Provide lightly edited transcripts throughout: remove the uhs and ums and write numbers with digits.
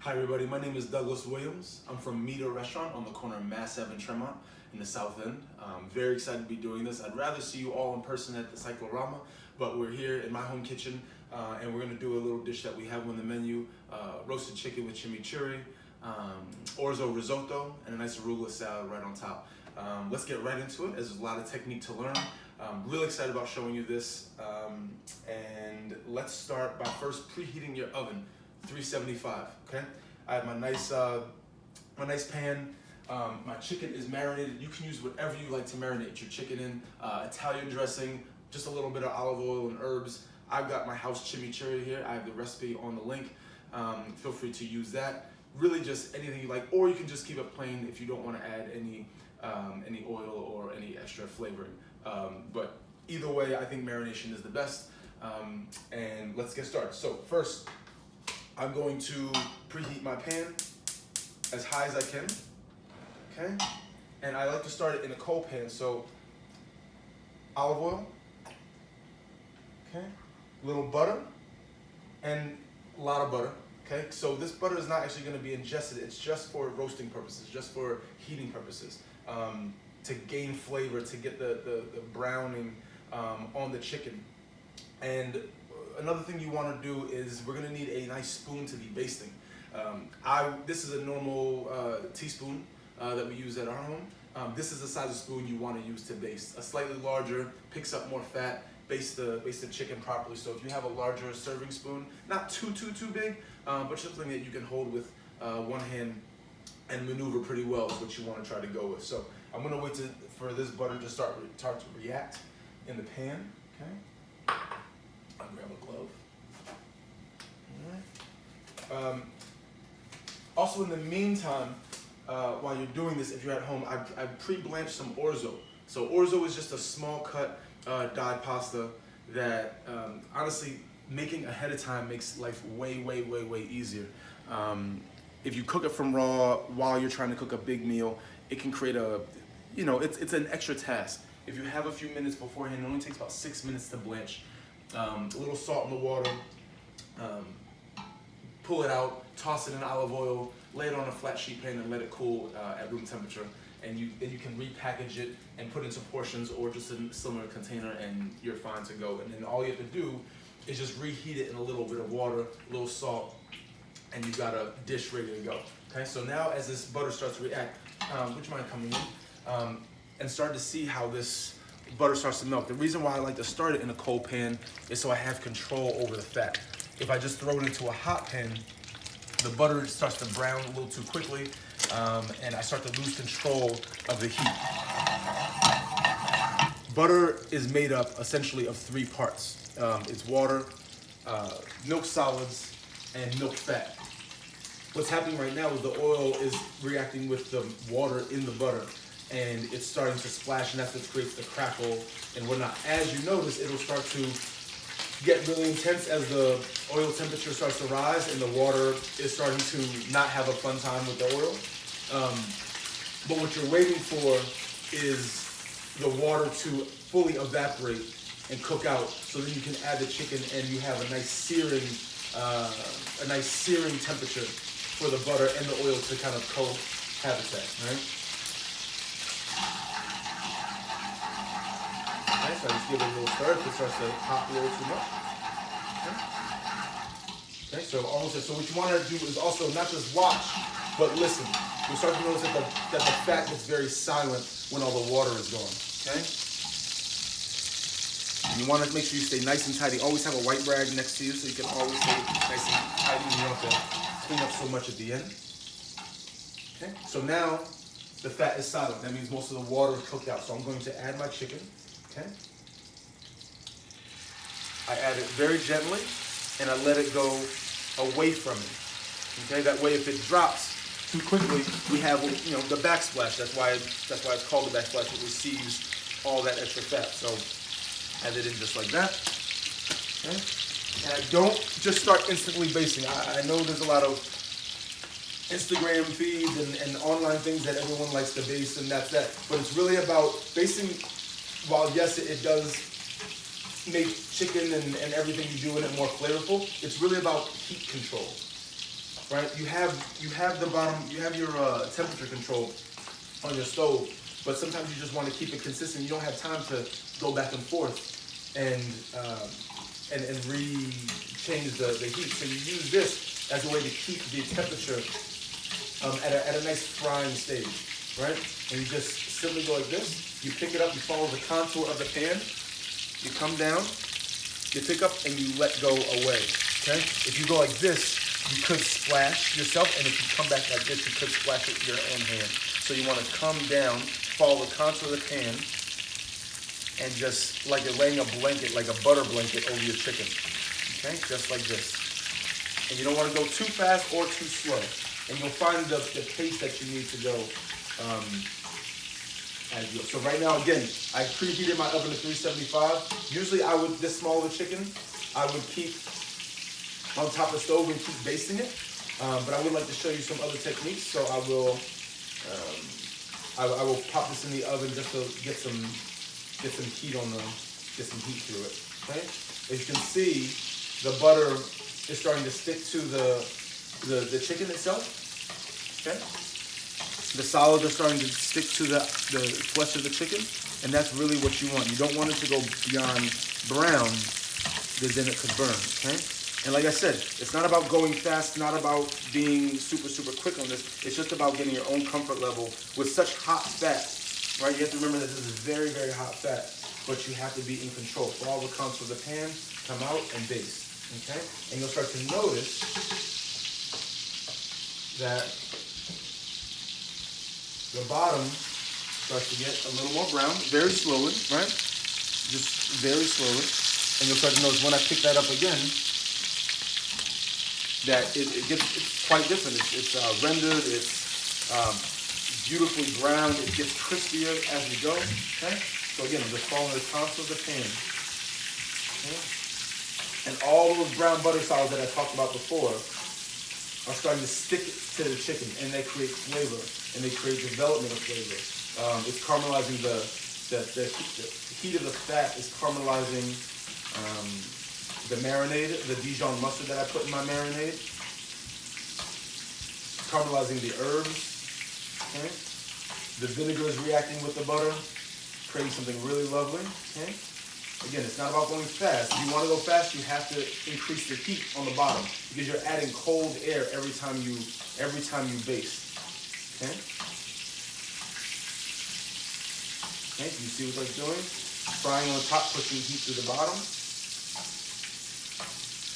Hi everybody, my name is Douglass Williams. I'm from MIDA restaurant on the corner of Mass Ave and Tremont in the South End. I'm very excited to be doing this. I'd rather see you all in person at the Cyclorama, but we're here in my home kitchen and we're gonna do a little dish that we have on the menu, roasted chicken with chimichurri, orzo risotto, and a nice arugula salad right on top. Let's get right into it, as there's a lot of technique to learn. I'm really excited about showing you this, and let's start by first preheating your oven. 375. Okay. I have my nice pan. My chicken is marinated. You can use whatever you like to marinate your chicken in. Italian dressing, just a little bit of olive oil and herbs. I've got my house chimichurri here. I have the recipe on the link. Feel free to use that. Really, just anything you like, or you can just keep it plain if you don't want to add any oil or any extra flavoring. But either way, I think marination is the best. And let's get started. So first, I'm going to preheat my pan as high as I can, okay? And I like to start it in a cold pan, so olive oil, okay? A little butter, and a lot of butter, okay? So this butter is not actually gonna be ingested, it's just for roasting purposes, just for heating purposes, to gain flavor, to get the browning on the chicken. And another thing you want to do is we're going to need a nice spoon to be basting. This is a normal teaspoon that we use at our home. This is the size of spoon you want to use to baste. A slightly larger picks up more fat, baste the chicken properly. So if you have a larger serving spoon, not too big, but something that you can hold with one hand and maneuver pretty well is what you want to try to go with. So I'm going to wait for this butter to start to react in the pan. Okay. I'll grab a glove. All right. Also, in the meantime, while you're doing this, if you're at home, I pre-blanched some orzo. So orzo is just a small cut dyed pasta that honestly, making ahead of time makes life way easier. If you cook it from raw while you're trying to cook a big meal, it can create it's an extra task. If you have a few minutes beforehand, it only takes about 6 minutes to blanch. A little salt in the water, pull it out, toss it in olive oil, lay it on a flat sheet pan and let it cool at room temperature. And you can repackage it and put it into portions or just in a similar container and you're fine to go. And then all you have to do is just reheat it in a little bit of water, a little salt, and you've got a dish ready to go. Okay, so now as this butter starts to react, would you mind coming in? And start to see how this butter starts to melt. The reason why I like to start it in a cold pan is so I have control over the fat. If I just throw it into a hot pan, the butter starts to brown a little too quickly, and I start to lose control of the heat. Butter is made up essentially of 3 parts. It's water, milk solids, and milk fat. What's happening right now is the oil is reacting with the water in the butter, and it's starting to splash, and that's what creates the crackle and whatnot. As you notice, it'll start to get really intense as the oil temperature starts to rise and the water is starting to not have a fun time with the oil. But what you're waiting for is the water to fully evaporate and cook out, so then you can add the chicken and you have a nice searing temperature for the butter and the oil to kind of cohabitate, right? So I just give it a little stir if it starts to pop a little too much. Okay, so almost there. So what you want to do is also not just watch, but listen. You start to notice that the fat gets very silent when all the water is going. Okay? And you want to make sure you stay nice and tidy. Always have a white rag next to you so you can always stay nice and tidy and you don't have to clean up so much at the end. Okay? So now the fat is silent. That means most of the water is cooked out. So I'm going to add my chicken. Okay. I add it very gently and I let it go away from it. Okay, that way if it drops too quickly, we have the backsplash. That's why it's called the backsplash. It receives all that extra fat. So add it in just like that. Okay. And I don't just start instantly basting. I know there's a lot of Instagram feeds and online things that everyone likes to baste, and that's that. But it's really about basting. While yes, it does make chicken and everything you do in it more flavorful, it's really about heat control. right? You have the bottom, you have your temperature control on your stove, but sometimes you just want to keep it consistent. You don't have time to go back and forth and change the heat. So you use this as a way to keep the temperature at a nice frying stage, right? And you just simply go like this. You pick it up, you follow the contour of the pan, you come down, you pick up, and you let go away, okay? If you go like this, you could splash yourself, and if you come back like this, you could splash it with your own hand. So you want to come down, follow the contour of the pan, and just like you're laying a blanket, like a butter blanket over your chicken, okay? Just like this. And you don't want to go too fast or too slow. And you'll find the pace that you need to go as you go. So right now, again, I preheated my oven to 375. Usually this small of a chicken, I would keep on top of the stove and keep basting it. But I would like to show you some other techniques. So I will pop this in the oven just to get some heat get some heat through it. Okay? As you can see, the butter is starting to stick to the chicken itself. Okay? The solids are starting to stick to the flesh of the chicken, and that's really what you want. You don't want it to go beyond brown, because then it could burn. Okay? And like I said, it's not about going fast, not about being super, super quick on this. It's just about getting your own comfort level with such hot fat, right? You have to remember that this is very, very hot fat, but you have to be in control. Follow the contour of the pan, come out and baste, okay? And you'll start to notice that the bottom starts to get a little more brown, very slowly, right? Just very slowly. And you'll start to notice when I pick that up again, that it's quite different. It's rendered, it's beautifully browned, it gets crispier as we go, okay? So again, I'm just following the contour of the pan, okay? And all those brown butter solids that I talked about before are starting to stick to the chicken, and they create flavor, and they create development of flavor. It's caramelizing the heat of the fat is caramelizing the marinade, the Dijon mustard that I put in my marinade. It's caramelizing the herbs, okay? The vinegar is reacting with the butter, creating something really lovely, okay? Again, it's not about going fast. If you want to go fast, you have to increase the heat on the bottom because you're adding cold air every time you baste. Okay? Okay, you see what that's doing? Frying on the top, pushing heat to the bottom.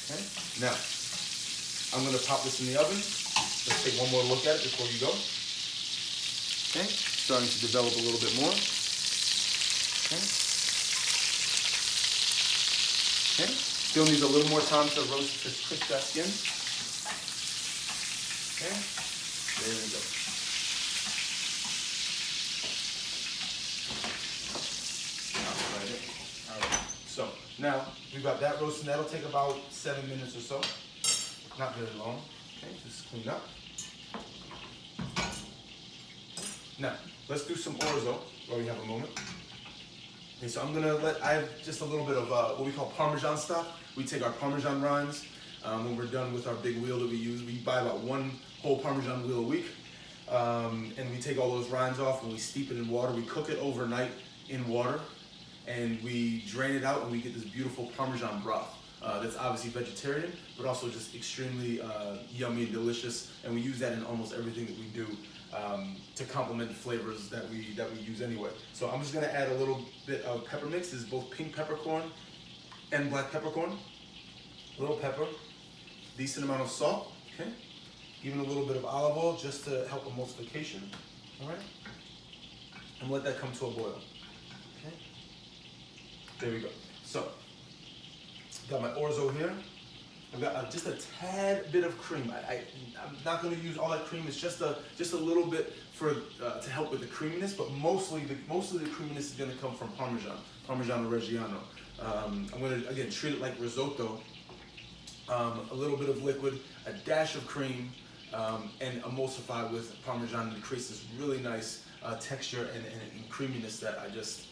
Okay? Now, I'm going to pop this in the oven. Let's take one more look at it before you go. Okay? Starting to develop a little bit more. Okay? Okay? Still needs a little more time to roast, to crisp that skin. Okay? There we go. Alright. So now we've got that roasting. That'll take about 7 minutes or so. Not very long. Okay, just clean up. Now, let's do some orzo while we have a moment. Okay, so I have just a little bit of what we call Parmesan stock. We take our Parmesan rinds. When we're done with our big wheel that we use, we buy about one whole Parmesan wheel a week. And we take all those rinds off and we steep it in water. We cook it overnight in water and we drain it out and we get this beautiful Parmesan broth. That's obviously vegetarian, but also just extremely yummy and delicious. And we use that in almost everything that we do to complement the flavors that we use anyway. So I'm just gonna add a little bit of pepper mix. This is both pink peppercorn and black peppercorn. A little pepper, decent amount of salt, okay? Even a little bit of olive oil just to help emulsification, all right? And let that come to a boil, okay? There we go. So, got my orzo here. I've got just a tad bit of cream. I'm not going to use all that cream. It's just a little bit for to help with the creaminess, but mostly the creaminess is going to come from Parmigiano Reggiano. I'm going to again treat it like risotto. A little bit of liquid, a dash of cream, and emulsify with Parmesan, and it creates this really nice texture and creaminess that I just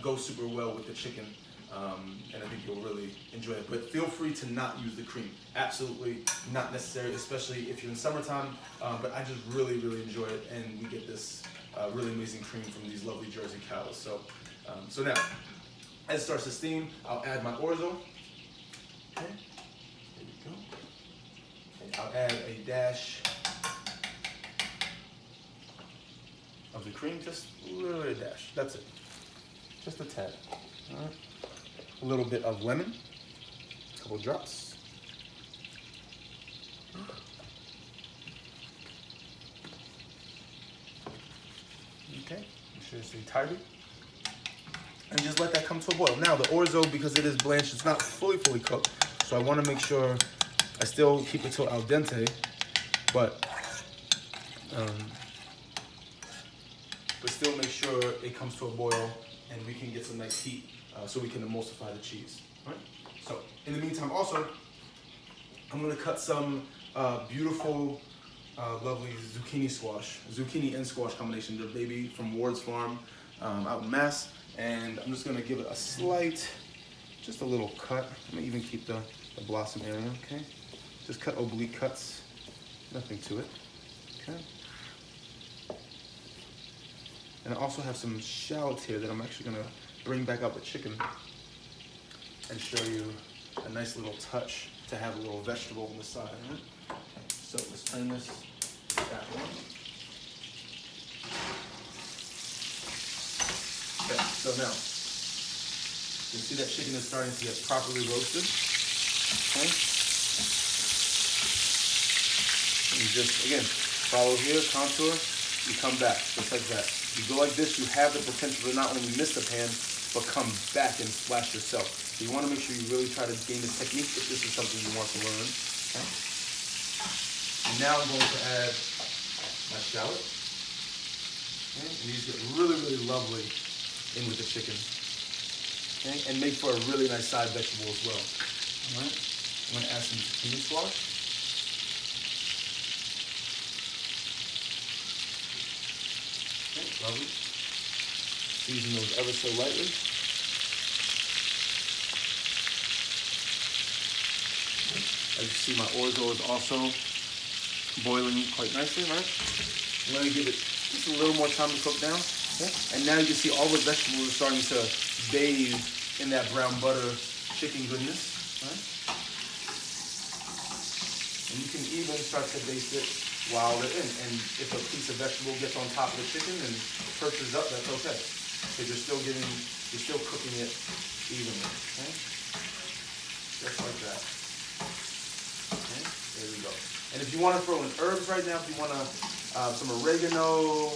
goes super well with the chicken. and I think you'll really enjoy it. But feel free to not use the cream. Absolutely not necessary, especially if you're in summertime. But I just really, really enjoy it, and we get this really amazing cream from these lovely Jersey cows. So now, as it starts to steam, I'll add my orzo. Okay, there you go. Okay, I'll add a dash of the cream, just a little bit of dash. That's it, just a tad. All right. A little bit of lemon, a couple drops. Okay, make sure you stay tidy. And just let that come to a boil. Now the orzo, because it is blanched, it's not fully cooked. So I want to make sure I still keep it till al dente, but still make sure it comes to a boil and we can get some nice heat so we can emulsify the cheese. All right? So in the meantime, also, I'm going to cut some beautiful, lovely zucchini and squash combination. They're baby from Ward's Farm out in Mass. And I'm just gonna give it a slight, just a little cut. I'm gonna even keep the blossom area, okay? Just cut oblique cuts, nothing to it, okay? And I also have some shallots here that I'm actually gonna bring back out the chicken and show you a nice little touch to have a little vegetable on the side, right? Okay, so let's turn this that one. Okay, so now, you can see that chicken is starting to get properly roasted. Okay. And you just, again, follow here, contour, you come back, just like that. You go like this, you have the potential to not only miss the pan, but come back and splash yourself. So you want to make sure you really try to gain the technique if this is something you want to learn. Okay. And now I'm going to add my shallot. Okay. And these get really, really lovely in with the chicken, okay, and make for a really nice side vegetable as well. All right, I'm going to add some zucchini squash. Okay, lovely. Season those ever so lightly. As you see, my orzo is also boiling quite nicely, right? I'm going to give it just a little more time to cook down. Okay. And now you can see all the vegetables are starting to bathe in that brown butter chicken goodness. Right? And you can even start to baste it while they're in. And if a piece of vegetable gets on top of the chicken and perches up, that's okay. Because you're still cooking it evenly. Okay? Just like that. Okay, there we go. And if you want to throw in herbs right now, if you want to some oregano,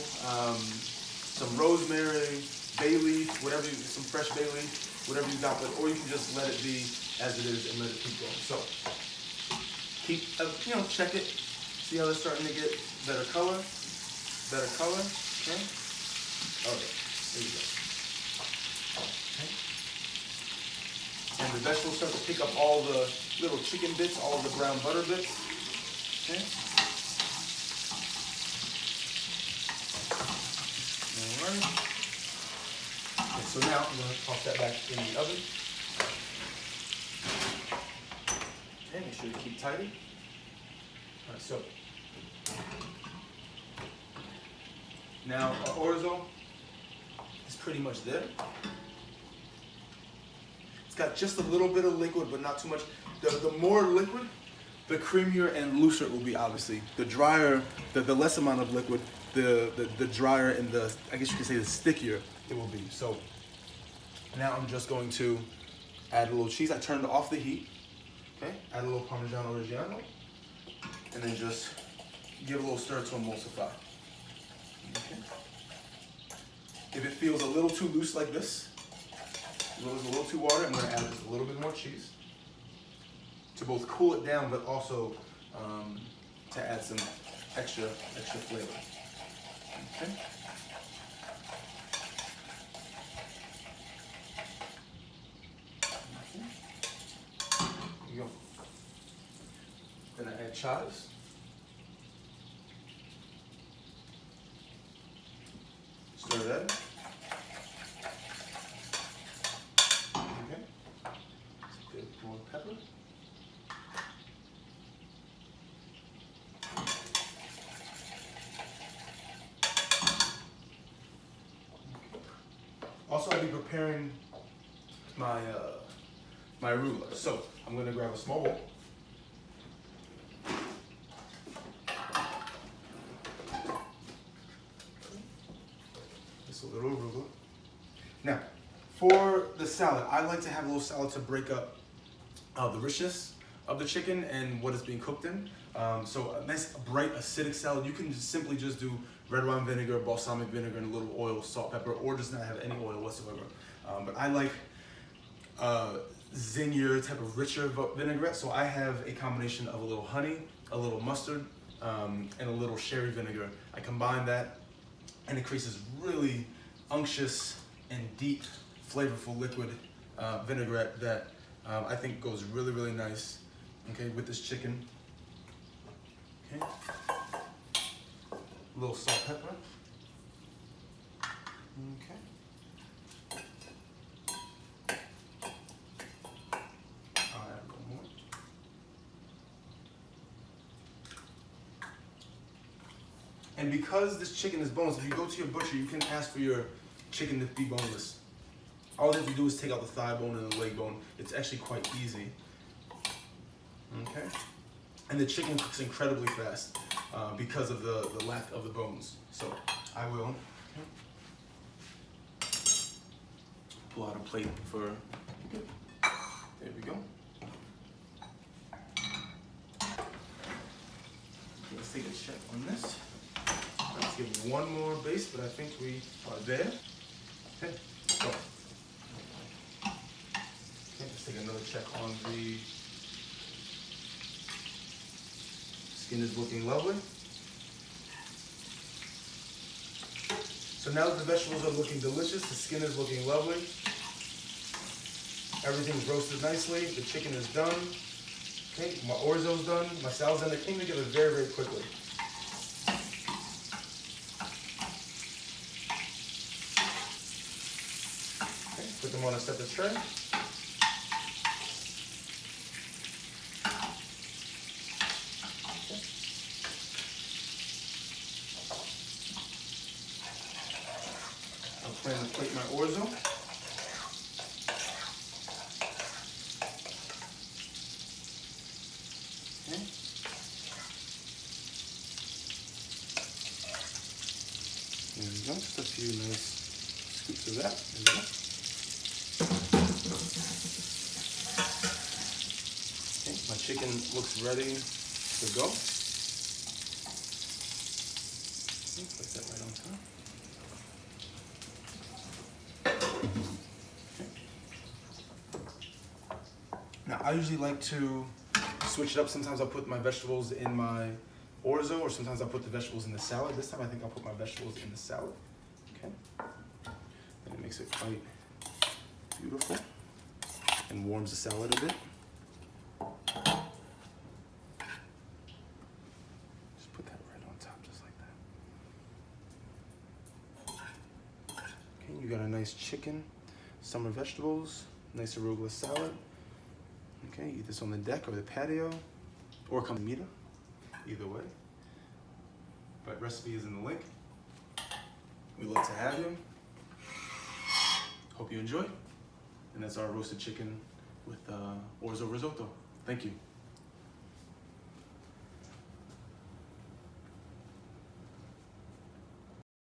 some rosemary, bay leaf, some fresh bay leaf, whatever you got, or you can just let it be as it is and let it keep going. So keep, check it, see how they're starting to get better color, okay? Okay, there you go. Okay. And the vegetables start to pick up all the little chicken bits, all the brown butter bits, okay? Alright. Okay, so now I'm going to toss that back in the oven. Okay, make sure you keep tidy. Alright, so now our orzo is pretty much there. It's got just a little bit of liquid, but not too much. The more liquid, the creamier and looser it will be, obviously. The drier, the less amount of liquid, the drier and I guess you could say the stickier it will be. So now I'm just going to add a little cheese. I turned off the heat, okay? Add a little Parmigiano Reggiano, and then just give a little stir to emulsify, okay? If it feels a little too loose like this, a little too watery, I'm gonna add just a little bit more cheese to both cool it down, but also to add some extra flavor. Okay. Here you go. Then I add chives. Stir that. Okay. also I'll be preparing my my arugula. So I'm gonna grab a small bowl. Just a little arugula. Now, for the salad, I like to have a little salad to break up the richness of the chicken and what it's being cooked in. So a nice bright acidic salad, you can simply just do red wine vinegar, balsamic vinegar, and a little oil, salt, pepper, or just not have any oil whatsoever. But I like zingier type of richer vinaigrette, so I have a combination of a little honey, a little mustard, and a little sherry vinegar. I combine that, and it creates this really unctuous and deep, flavorful liquid vinaigrette that I think goes really, really nice, okay, with this chicken. Okay, a little salt, pepper. Okay. I'll add a little more. And because this chicken is boneless, if you go to your butcher, you can ask for your chicken to be boneless. All they have to do is take out the thigh bone and the leg bone. It's actually quite easy. Okay? And the chicken cooks incredibly fast because of the lack of the bones. So I will pull out a plate for, there we go. Let's take a check on this. Let's give one more base, but I think we are there. Okay, so. Okay, let's take another check on the skin is looking lovely. So now that the vegetables are looking delicious, the skin is looking lovely. Everything's roasted nicely, the chicken is done. Okay, my orzo's done, my salad's done. It came together very, very quickly. Okay, put them on a separate tray. I'll plan to plate my orzo. Okay. There we go, just a few nice scoops of that. There we go. Okay, my chicken looks ready to go. Okay, put that right on top. Now, I usually like to switch it up. Sometimes I'll put my vegetables in my orzo, or sometimes I'll put the vegetables in the salad. This time I think I'll put my vegetables in the salad. Okay. And it makes it quite beautiful and warms the salad a bit. Just put that right on top, just like that. Okay, you got a nice chicken, summer vegetables, nice arugula salad. Okay, eat this on the deck or the patio, or come to MIDA, either way. But recipe is in the link. We'd love to have you. Hope you enjoy. And that's our roasted chicken with orzo risotto. Thank you.